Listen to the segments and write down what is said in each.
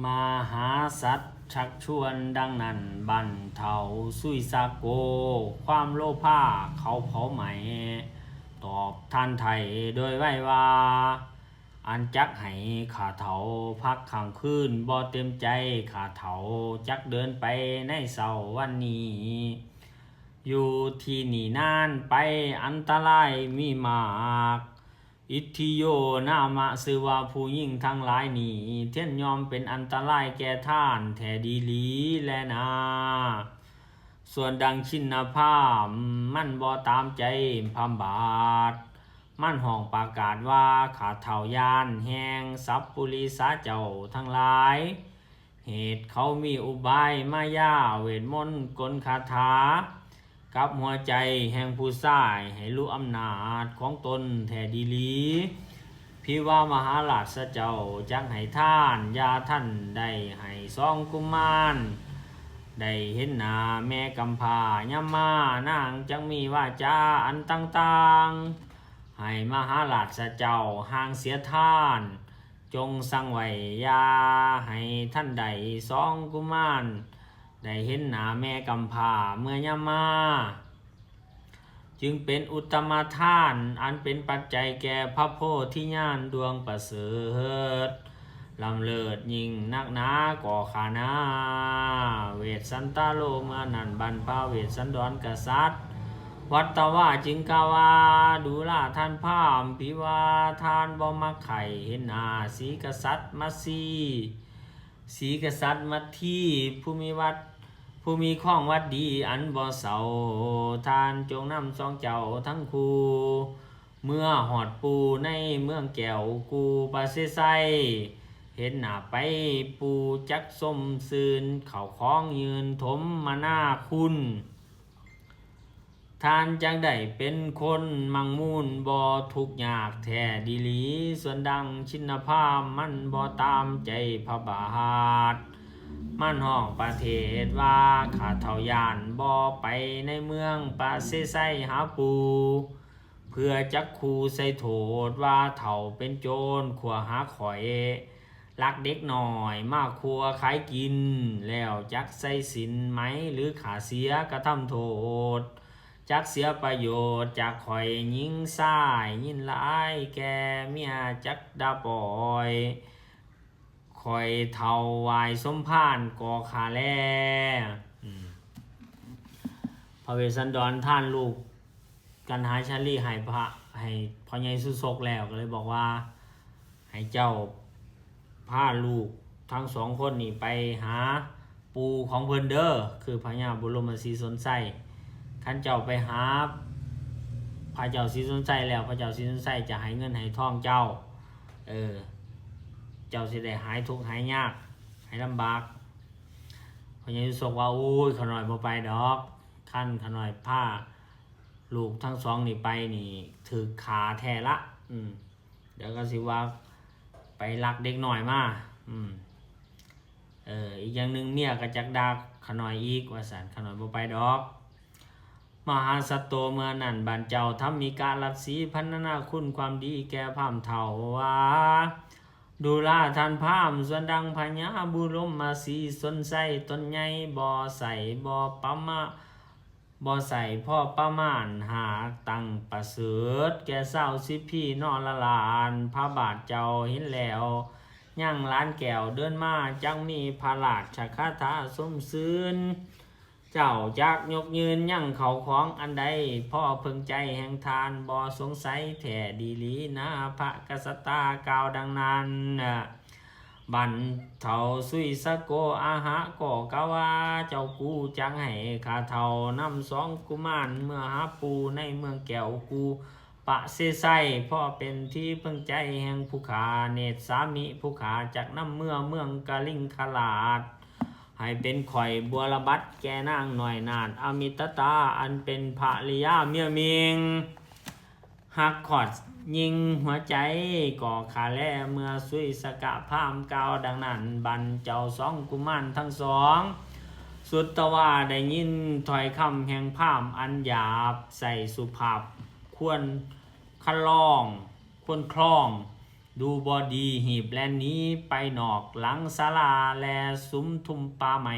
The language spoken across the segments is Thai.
มหาสัตว์ชักชวนดังนั้นบันเทาสุยซาโกความโลภาเขาเผาไหมตอบท่านไทยโดยไว้ว่าอันจักให้ข้าเถาพักข้างคืนบ่เต็มใจข้าเถาจักเดินไปในเสาร์วันนี้อยู่ที่นี่นานไปอันตรายมีมากอิทธิโยนามะสือว่าผู้ยิ่งทั้งหลายนี้เทียนยอมเป็นอันตรายแก่ท่านแท้ดีหลีแลนาส่วนดังชินภาพมันบ่ตามใจพามบาทมันห้องประกาศว่าขาดเท่ายานแหงสัพปุริสาเจ้าทั้งหลายเหตุเขามีอุบายมายาเวทมนต์กลคาถากับหัวใจแห่งผู้ชายให้รู้อำนาจของตนแท้ดีหลีพี่ว่ามหาราชเจ้าจักให้ท่านยาท่านได้ให้สองกุมารได้เห็นหน้าแม่กำพร้ายามมานางจังมีวาจาอันต่างๆให้มหาราชเจ้าห่างเสียท่านจงสั่งไว้ยาให้ท่านใดสองกุมารได้เห็นหน้าแม่กำพร้าเมื่อยามมาจึงเป็นอุตตมทานอันเป็นปัจจัยแก่พระโพธิญาณดวงประเสริฐลำเลิศยิ่งนักหนาก่อขานาเวสสันตาโลเมื่อนันบรรพาเวสสันดรกษัตริย์วัตตว่าจิงกาวาดูล่าท่านพามพิวาทานบ่มักไข่เห็นหน้าสีกษัตริย์มัสีสีกษัตริย์มัทธีผู้มีวัดผู้มีข้องวัดดีอันบ่เศร้าทานจงนำสองเจ้าทั้งคู่เมื่อหอดปูในเมืองแก้วกูปาเสไซเห็นหน้าไปปูจักส้มซืนเข่าคล้องยืนถมมาหน้าคุณทานจังได้เป็นคนมังมูลบ่ทุกยากแท้ดีหลีส่วนดังชินภาพมันบ่ตามใจพระบาทมันห้องประเทศว่าขาดเท่ายานบ่ไปในเมืองปาเสไซหาปูเพื่อจักคูใส่โทษว่าเถ่าเป็นโจรขัวหาข่อยลักเด็กหน่อยมากครัวขายกินแล้วจักใส่สินไหมหรือขาเสียกระทำโทษจักเสียประโยชน์จากข่อยยิงซ้ายยินหลายแกเมียจักดาปอยข่อยเท่าวายสมพานก่อขาแลพระเวสสันดรท่านลูกกันหาชาลีให้พระให้พ่อใหญ่สุศกแล้วก็เลยบอกว่าให้เจ้าพาลูกทั้งสองคนนี่ไปหาปูของเพิ่นเด้อคือพญาบุรมศรีสนไส้ขันเจ้าไปหาพระเจ้าศรีสนไส้แล้วพระเจ้าศรีสนไส้จะให้เงินให้ทองเจ้าเจ้าสิได้หายทุกข์หายยากหายลำบากพญาสุศกว่าอุ้ยขน่อยบ่ไปดอกขั้นขน่อยผ้าลูกทั้งสองนี่ไปนี่ถือขาแท้ละเดี๋ยวก็สิว่าไปรักเด็กหน่อยมาอีกอย่างหนึ่งเมียก็จักดาขน่อยอีกว่าสันขน่อยบ่ไปดอกมหาสัตโตเมื่อนั่นบานเจ้าทำมีการรัดสีพันนาคุณความดีแก่พามเถ่าว่าดูลาท่านพามส่วนดังพญาบุรมมาสีสนใส่ต้นใหญ่บ่ใส่บ่ปะมาบ่ใส่พ่อประมาณหาตั้งประเสริฐแก่เศร้าสิพี่นอนละลานพระบาทเจ้าเห็นแล้วย่างล้านแก้วเดินมาจังมีพระราชคาถาสมซื่นเจ้าจักยกยืนยั่งเขาของอันใดพ่อเพิ่งใจแห่งทานบ่สงสัยแท้ดีหลีนะพระกษัตริย์กล่าวดังนั้นบันเถาสุยสะโกอาหะก่อกะว่าเจ้ากูจังให้ข้าเถานำสองกุมารเมื่อหาปูในเมืองแก้วกูปะเสไซพ่อเป็นที่เพิ่งใจแห่งผู้ขาเนตรสามิผู้ขาจากน้ำเมืองกาลิงคลาดให้เป็นข่อยบัวระบัดแกนางหน่อยนานอมิตตาอันเป็นภริยาเมียมิงหักขอดยิงหัวใจก่อขาแลเมื่อสุยสกะพามกาวดังนั้นบันเจ้าสองกุมารทั้งสองสุตตว่าได้ยินถ้อยคำแห่งพามอันหยาบใส่สุภาพควรคันลองควรคล้อง ดูบอดีหีบแลนนี้ไปนอกหลังศาลาแลซุ้มทุ่มป่าใหม่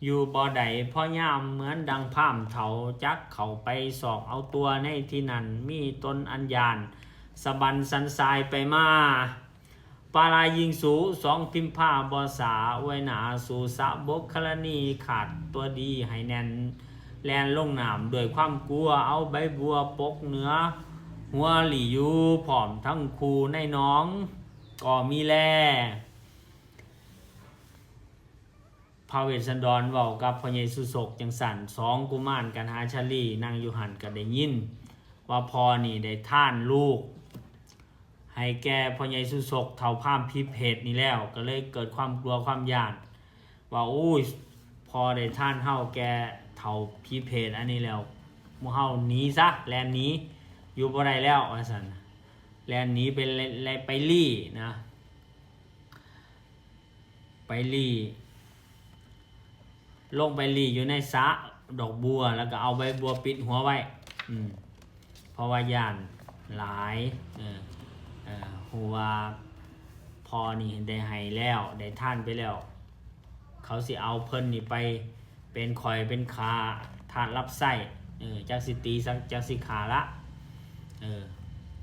อยู่บ่อใดพ่อยามเหมือนดังพามเถาจักเข้าไปสอกเอาตัวในที่นั้นมีตนอัญญาณสะบันสันทรายไปมาปาลายิงสูสองพิมพ์ผ้าบอสาอวยหนาสู่สะบกคลนีขาดตัวดีให้แน่นแลนลงน้ำด้วยความกลัวเอาใบบัวปกเหนือหัวหลี่อยู่ผอมทั้งคูในน้องก็มีแลพระเวสสันดรเว้ากับพระเยซูศกจังสันสองกุมารกันหาชาลีนั่งอยู่หันก็ได้ยินว่าพอนี่ได้ท่านลูกให้แก่พระเยซูศกเท่าพามพิเพศนี่แล้วก็เลยเกิดความกลัวความย่านว่าอุ้ยพอได้ท่านเฮาแก่เท่าพิเพศอันนี้แล้วหมู่เฮาหนีซะแลนหนีอยู่บ่ได้แล้วว่าซั่นแลนหนีไปลี่นะไปลี่ลงไปลี่อยู่ในสระดอกบัวแล้วก็เอาใบบัวปิดหัวไว้เพราะว่าย่านหลายหัวพอนี่ได้ให้แล้วได้ท่านไปแล้วเขาสิเอาเพิ่นนี่ไปเป็นข่อยเป็นขาทานรับไส้จักสิตีจักสิขาละ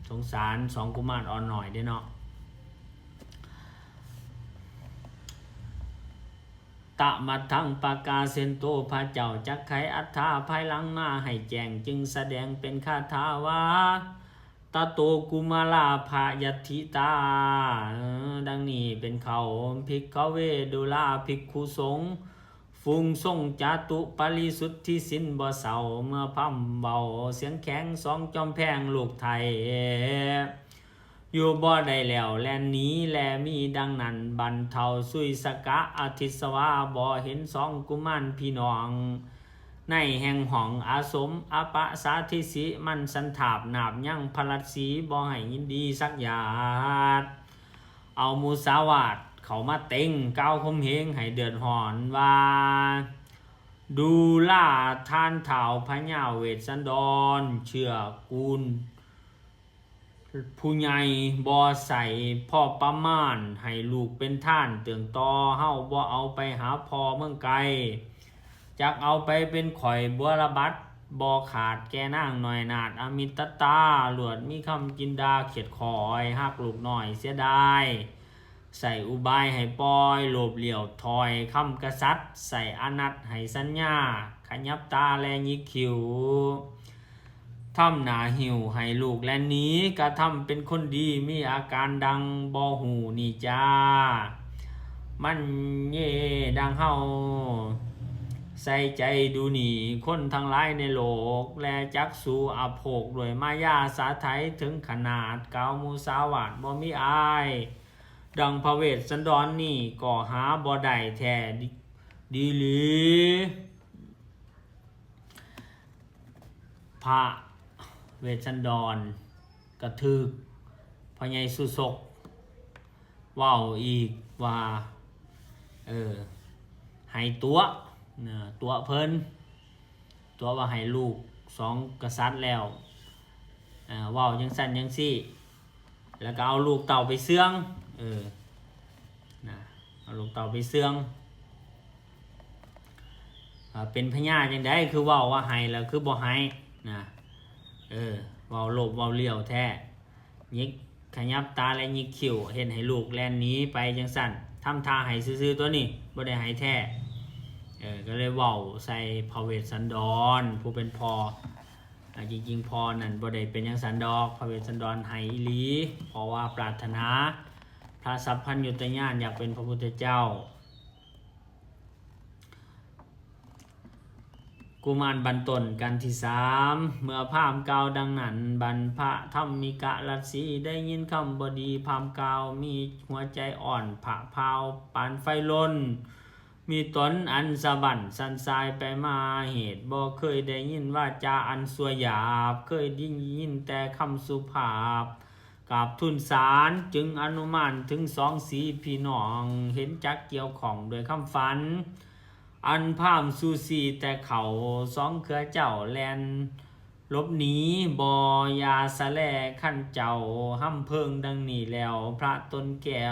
สงสารสองกุมารอ่อนหน่อยเด้เนาะตะมัดทั้งปากาเซนโตพระเจ้าจักไขอัฏฐาภายหลังมาให้แจ้งจึงแสดงเป็นคาถาว่าตาโตกุมาลาภายทิตาดังนี้เป็นเขาภิกขเวดุลาภิกขุสงฆ์ฟุงทรงจาตุปริสุทธิสินบ่เศร้าเมื่อพัมเบาเสียงแข็งสองจอมแพงลูกไทยอยู่บ่ได้แล้วแลนนี้แลมีดังนั้นบันเทาสุยสกะอาทิสวาบ่เห็นสองกุมารพี่น้องในแห่งห้องอาสมอปะสาธิสิมันสันถาบนาบยั่งพลัดสีบ่ให้ยินดีสักหยาดเอามูสาวาดเขามาเต็งก้าวคมเหงให้เดือดหอนว่าดูล่าทานเถาพญาเวสสันดรเชื่อกูลผู้ใหญ่บ่ใส่พ่อประมาณให้ลูกเป็นท่านเตืองต่อเฮาบ่เอาไปหาพ่อเมืองไกลจักเอาไปเป็นข่อยบัวระบัดบ่ขาดแก่นางหน่อยนาดอมิตตาหลวดมีคำกินดาเขียดคอยฮักลูกหน่อยเสียดายใส่อุบายให้ปล่อยโลบเหลี่ยวถอยคำกษัตริย์ใส่อนัตให้สัญญาขยับตาและยิกคิวทำหนาหิวให้ลูกและนี้กระทำเป็นคนดีมีอาการดังบ่หูนี่จ้ามันเย่ดังเฮาใส่ใจดูหนีคนทั้งหลายในโลกและจักสู่อโภกด้วยมายาสาไทยถึงขนาดเกามูสาวาดบ่มีอายดังพระเวสสันดรนี่ก็หาบ่ได้แท้ดีหรือพระเวสสันดรกระทึกพระใหญ่สุศกว้าวอีกว่าให้ตัวเพิ่นตัวว่าให้ลูกสองกษัตริย์แล้วว้าวยังสั่นยังซี่แล้วก็เอาลูกเต่าไปเสื่องเอาลูกเต่าไปเสื่องเป็นพญาจังได๋คือว้าวว่าให้แล้วคือบ่ให้นะว้าวโลบว้าวเลี้ยวแท้ยิกขยับตาและยิกคิ้วเห็นให้ลูกแล่นหนีไปจังสั่นทำท่าให้ซื่อๆตัวนี้บ่ได้ให้แท้ก็เลยเว้าใส่พระเวสสันดรผู้เป็นพ่อจริงๆพ่อนั่นบ่ได้เป็นหยังสันดอกพระเวสสันดรให้อีหลีเพราะว่าปรารถนาพระสัพพัญญุตญาณอยากเป็นพระพุทธเจ้ากุมารบรรทนกันที่3เมื่อพราหมณ์กล่าวดังนั้นบรรพธรรมิกะลัสสีได้ยินคำบดีพราหมณ์กล่าวมีหัวใจอ่อนผะพาวปานไฟลนมีตนอันสะบั่นสันทรายไปมาเหตุบ่เคยได้ยินว่าจาอันสัวหยาบเคยได้ยินแต่คำสุภาพกราบทูลศาลจึงอนุมานถึงสองสีพี่น้องเห็นจักเกี่ยวของโดยคำฝันอันพามสูสีแต่เขาสองเครือเจ้าแลน ลบหนีบ่ยาสะแลขั้นเจ้าห้ำเพิงดังนี้แล้วพระตนแก้ว